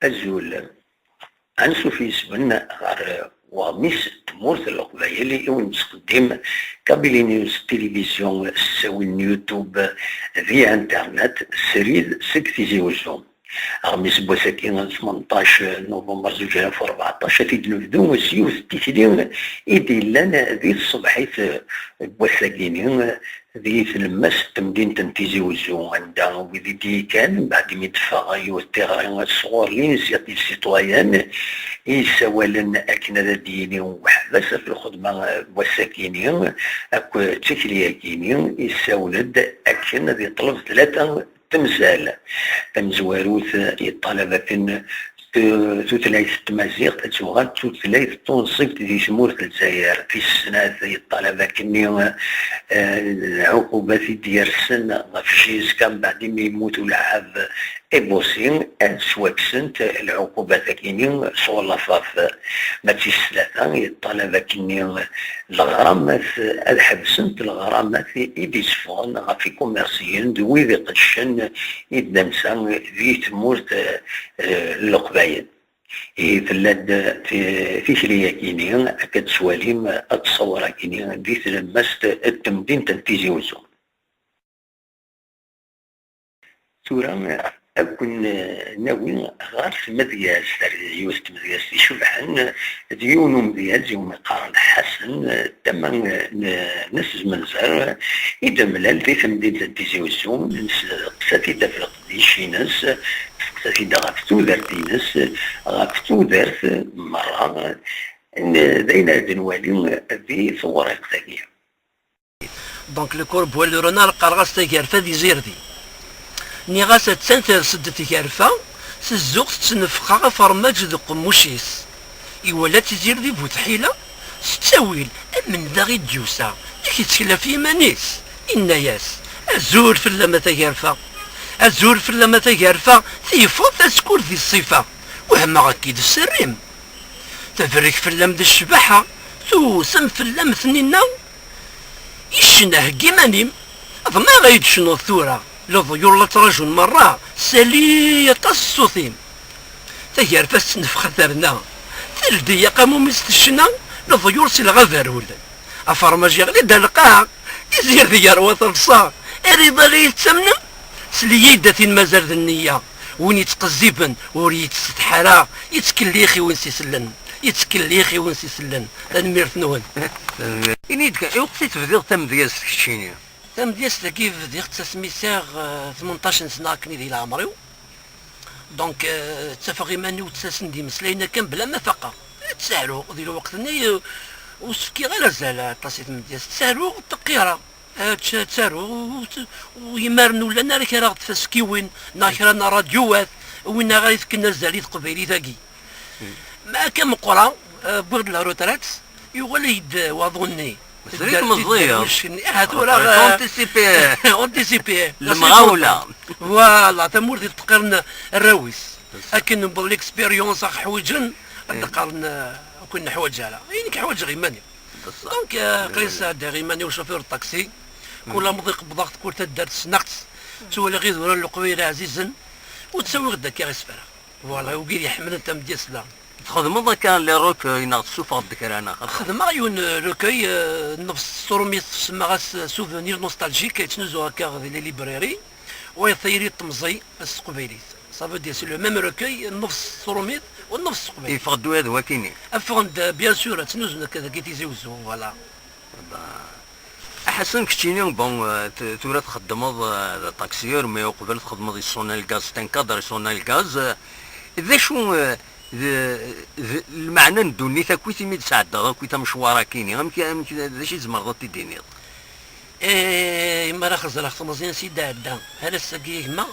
أزول أنشوف يسبن غير وميس تمورت القبائل ونستخدم كابل نيوز تلفزيون سوي يوتيوب ذي انترنت سريد سكتيزي وزوم غميس بوساكين 18 نوفمبر 2014 تيدنو وسيوس تيتلين إيدي لنا ذي الصبحيت بوساكين ذي المس تمدين تنتيزي وزو عندها وذي كان بعد ما يدفع يوتيغ الصغور لين زيادة السيتويان يسوالا أكنا ديني وحبس في الخدمة بوساكين أكو تكلياكين يساولد أكنا ذي طلب ثلاثة تمثال تمزواروث الطلبة ثلاث تمازيغ تتوغال ثلاث تنصيب في شمول الجزائر في السنة الطلبة كني العقوبة ديال السن غفشيز كان بعد ما يموتوا لعاب إبوسين سواكسنت العقوبة كيني شغل لفاف ما تيش ثلاثة الطلبة كني الغرامات الحبسنت الغرامات يديسفون غافي كوميرسيين دوي ذي قدشن يدنسان ذي تمورت القبايل ثلاث في شريه كيني أكد سواليم أتصور كيني ذي تلمست التمدين تنفيذي وزو ثورة أكون ناوي غير في مدياس يوسف مدياس يشبحن ديونو مدياس يوم قارن حسن تمن نسز منزر إذا ملال ذي ثمدين تنتيزي وزوم قساتي دفرق دي شي ناس قساتي دا غافتو دارتي ناس غافتو دارت مرة داينا دنوالي ذي ثورة ثانية دونك لو كوربوال لو رونال قرغاس تاكير فادي زيردي نيغاس تسنتر سدتي كارفا سزوق تنفقا فرماج ذو قموشيس إولا تزير ذي بوتحيلة ستاويل من داغي ديوسا ديك يتكلا في مانيس إنا ياس الزور في اللمة تاكارفا الزور في اللمة تاكارفا ثيفوت تسكور ذي الصفة وهما غاكيد السريم تفرك في اللم ذي الشباحة توسم في اللم ثنينا يشنه كيمانيم أظما غايد شنو الثورة لضيور لا ترجون مرة سالية الصوثيم تيار فاس نفخ ثرنا ثلدي قاموا مستشنا لضيور سي الغفرول أفرماج يغلي دلقاع يزير ديار وطلصا أريضا لي يتسمنم سلييدة مازال النية وين يتقزيبن وري يتستحرا يتكليخي ونسي سلن يتكليخي ونسي سلن الميرث نون إنيدك وقتي تبديض تم ديالك كشيني تم ديالك كيف ديال تسميساغ 18 سنة كني ديال عمري دونك تفاق إيماني وتساسن دي مسلاينا كان بلا ما فقا تسالو ديال وقتني وسكي غير زال طاسيت من ديال تسالو التقيرة تسالو ويمارنو لنا راك راه تفسكيوين ناكرانا راديوات وين غادي كنا زاليت قبيلي ثاقي ما كان مقرا بغد لا روترات يوليد واظني سريت مزير هادو راه اونتيسيبي اونتيسيبي المغاولة فوالا تمور ديال تقرن الراويس لكن بالاكسبيريونس حويجن تقرن كنا حوايجها يعني حوايج غيماني دونك قيس هذا غيماني وشوفير الطاكسي كل مضيق بضغط كل تدار سنقت تولي غير ورا القويره عزيزا وتسوي غدا كي غيسفر فوالا وكير يحمل انت مدير سلا تخدم كان لي روكوي ناقص سوفر الذكر انا خدم يون روكوي نفس سورميت تسمى سوفونير نوستالجيك يتنزو هكا لي ليبراري ويثيري الطمزي بس قبيليت صافي دير سي لو ميم روكوي نفس سورميت والنفس قبيل يفقدوا هذا وكيني افوند بيان سور تنوزنا كذا كي تيزوزو فوالا احسن كشتيني بون تورا تخدمض طاكسيور مي قبل تخدمض يصون الغاز تنكادر يصون الغاز ذا شو المعنى ندوني كويتي ميد سعد كويتا مشوارا كيني ذا شي زمرض تيديني ما راه خزر خمزين سيدي عدا هذا الساقيه ما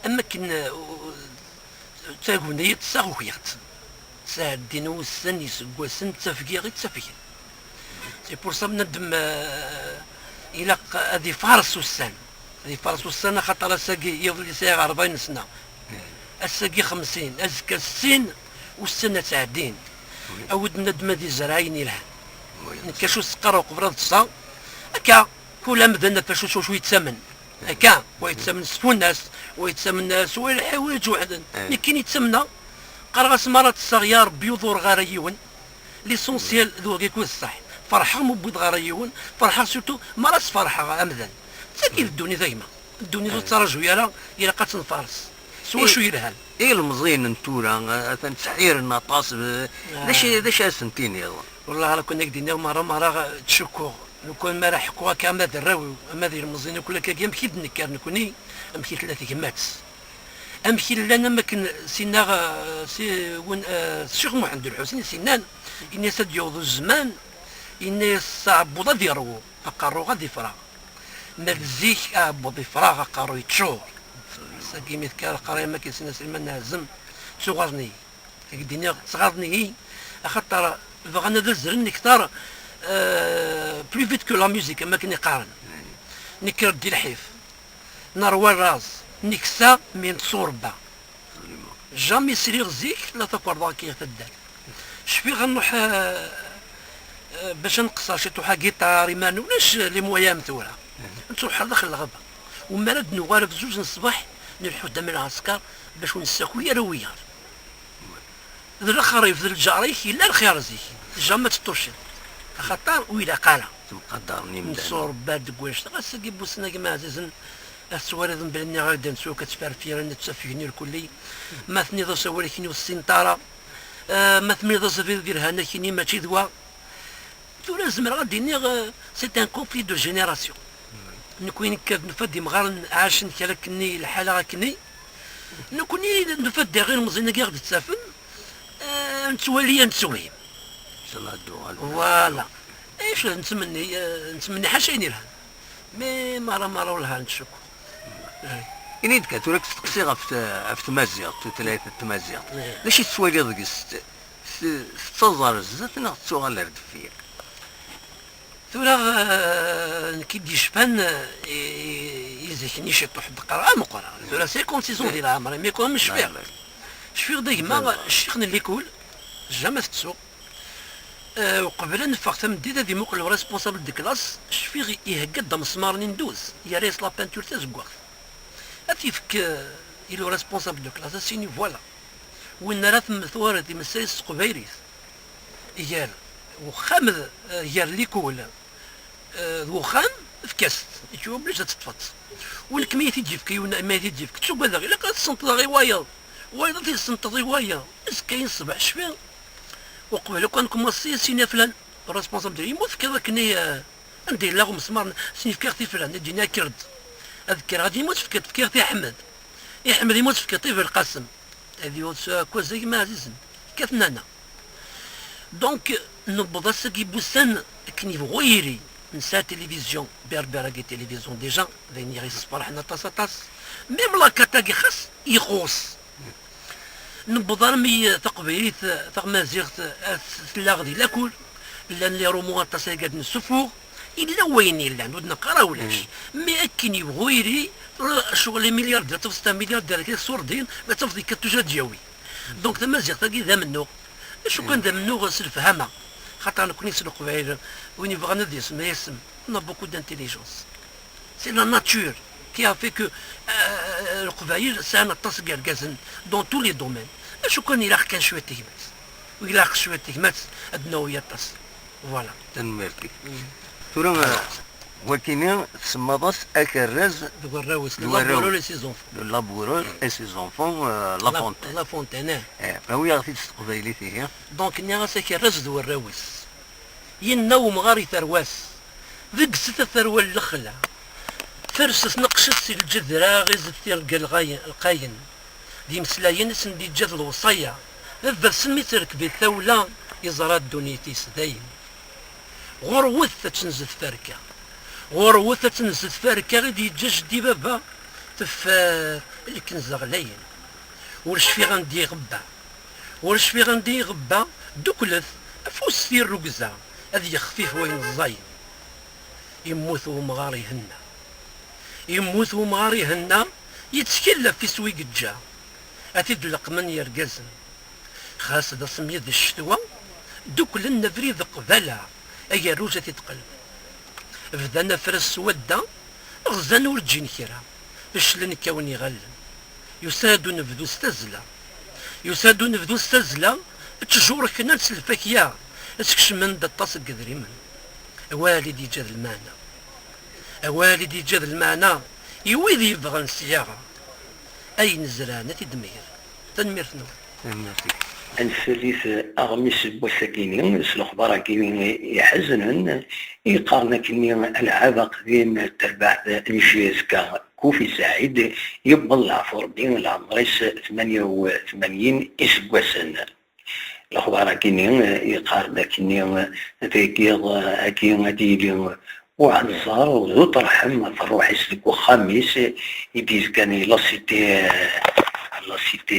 اما كنا تاقونا يتساغو خيات ساعدين وسن يسقوسن تفقي غير تفقي سي بور سا بندم الى هذه فارس والسن هذه فارس والسن خاطر الساقي يفضل يساغ 40 سنه الساقي 50 ازكى 60 والسنه تعدين اود ندم هذه زراين يلها كاشو سقر وقبرض الصا هكا كل مدن فاشو شويه ثمن هكا ويتسمى سفوناس ويتسمى سوال الحوايج وحدن كاين يتسمى قرغس مرات الصغير بيوضور غاريون ليسونسيال ذو يكون الصح فرحة مبيض غاريون فرحة سورتو مراس فرحة أمذن ساكي الدنيا دايما الدنيا ترجو يلا إلا قد تنفارس سوا شو يرهل ايه المزين انتورا تنسحير النطاس ليش سنتين يلا والله راه كنا قدينا مرة تشكو لو كان ما راح حكوها كامل الراوي اما ذي المزين كل كاك يمشي نكر نكوني امشي ثلاثة كمات امشي لنا ما كن سينا سي ون الشيخ محمد الحسين سنان اني سديوض الزمان اني صعب بوضا ديرو اقارو غادي فراغ مالزيك بوضي فراغ اقارو يتشور ساكي مثكار قرايه ما كيسنا سلمان نهزم صغرني قدينا صغرني خاطر بغانا دزرن كثار بلو فيت كو لا ميوزيك ما كني قارن نكر دي الحيف نروى الراس نكسا من صوربا جامي سرير زيك لا تقرضا كي تدار شفي غنروح باش نقصر شي توحا جيتار ما ولاش لي مويا مثورة نروح داخل الغابة وما رد نوالف زوج الصباح نروحو قدام العسكر باش نساكو يا رويار ذا الخريف ذا الجاريك الا الخيار زيك جامي تطوشي خطر ويلا قالا مقدرني نصور باد كواش غاسكي بوسنا كما عزيزن السواري ذن بلني غادا نسوق كتفار فيرا نتسفيني الكلي ما ثني ذا سواري كيني والسنطارة ما ثني ذا سفير دير هنا كيني ماشي دوا ثورا زمر غادي نيغ سي ان كونفلي دو جينيراسيون نكون كاد نفدي مغار عاش نكلكني الحالة غاكني نكوني نفدي غير مزينة كي غادي تسافن نتولي نتسوي فوالا ايش نتمني حاجه يديرها مي مرة ولها نشكو إني كاتورك تقصيغ في تمازيغ ثلاثة تمازيغ لاش تسوالي ضقس تزار زات ناخذ تسوغ على رد فيك ثورا كي دي شبان يزكني شي طوح بقرا مقرا ثورا سي كونسيزون ديال العمر مي كون مش فيها شفيغ ديما الشيخ اللي يقول جامع تسوق وقبل نفاق تمديد هذه موقع ريسبونسابل دي كلاس شفيغ يهقد مسمار ندوز يا ريس لا بانتور تازكواغ اتيفك إلو ريسبونسابل دو كلاس سيني فوالا وين راه ثم ثوار دي مسايس قبيريث يار وخام يار ليكول وخام فكاست يشوف بلاش تتفط والكمية تجيبك ما تجيبك تشوف هذا غير لقات السنطة غير وايض وايض في السنطة غير وايض بس كاين صباح شفيغ وقبل كان كوماسي سينا فلان الريسبونسابل ديالي يموت كذا كني ندير له مسمار سيني فكرتي فلان يجينا كرد اذكر غادي يموت فكرتي احمد احمد يموت فكرتي في القاسم هذه كوا زي ما عزيزن كاتنانا دونك نبض ساكي بوسان كني غويري نسا تلفزيون بربراكي تلفزيون ديجا ذين يغيس فرحنا طاس ميم لا كاتاكي خاص يخوص نبض رمي تقبيليت تغمازيغت ثلاغدي لاكل لان لي رومو طاسي قاد نسفوغ الا وين الا نود نقرا ولاش مي اكن يبغويري شغل مليار ديال تفصل مليار ديال كي سوردين لا تفضي كتوجا دياوي دونك تمازيغ تاكي ذا منو شو كان ذا منو الفهمه خاطر انا كوني سلوك قبيل وين يبغى نديس ما يسم انا بوكو دانتيليجونس سي لا ناتور qui a fait que القبائل سانا تصقع الكازن دون تو لي دومين شو كان يلاق كان شويه تهمات ويلاق شويه تهمات ادنو يطس فوالا تنمرتي تورا ولكن تسمى باس اكراز دو الراوس لابورو لي سي زونفون لابورو اي سي زونفون لا فونتين لا فونتين فهو يغفي تستقبيلي فيه دونك نيا ساكراز دو الراوس ينوم غاري ثرواس ذيك ست ثروه الخلا فرس نقشت سي الجذرة غيز تلقى القاين دي مسلاين سن دي جذ الوصية ذا سمي تركب الثولة يزرى دونيتيس دايم غروثة تنزل فاركة غروثة تنزل فاركة غادي يجاج دي بابا اللي كنزا غلاين ورش في غندي غبا ورش في غندي غبا دوكلث فوس في الرقزة هذي خفيف وين الزاين يموت ومغاري هنا يموت ومغاري هنا يتكلف في سويق الجا أتدلق من يرقزن خاص دا سمية ذا الشتوى دوكل النفري ذا قبالة أي روجة تتقلب فذا نفر السودة غزان ورجين كرا باش لنكاوني غلن يساد نفذو استزلا يساد نفذو استزلا تجور كنا نسلفاكيا اسكش من دطاس قدري من والدي جاد المعنى والدي جاد المعنى يويذ يبغى نسياغا اي نزرانة دمير تنميرتنا الثالث أغمس بوساكيني الأخبار كيني يحزنن يقارن كني ألعاب قديم تربع نشيزكا كوفي سعيد يبقى العفور بين العمريس 88 إسبوسن الأخبار كيني يقارن كني ذيكيض أكين ديلي وعنصار وذو ترحم فروح يسلك وخاميس يبيز كان لاسيتي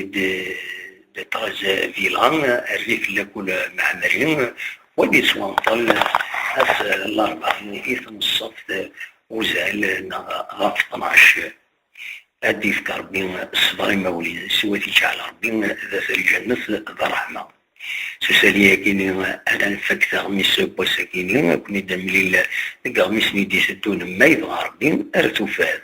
دي طراج فيلان الريف لكل معمرين ودي سوانطل أس الأربعة إثم الصف وزال غاف 12 أدي في كربين الصبري مولين سواتي جعل ربين ذات الجنة ذا رحمة سوساليا كيني أنا نفكت غميس بوساكيني كوني دمليل غميس ندي ستون ما يبغى ربين أرتو فاذ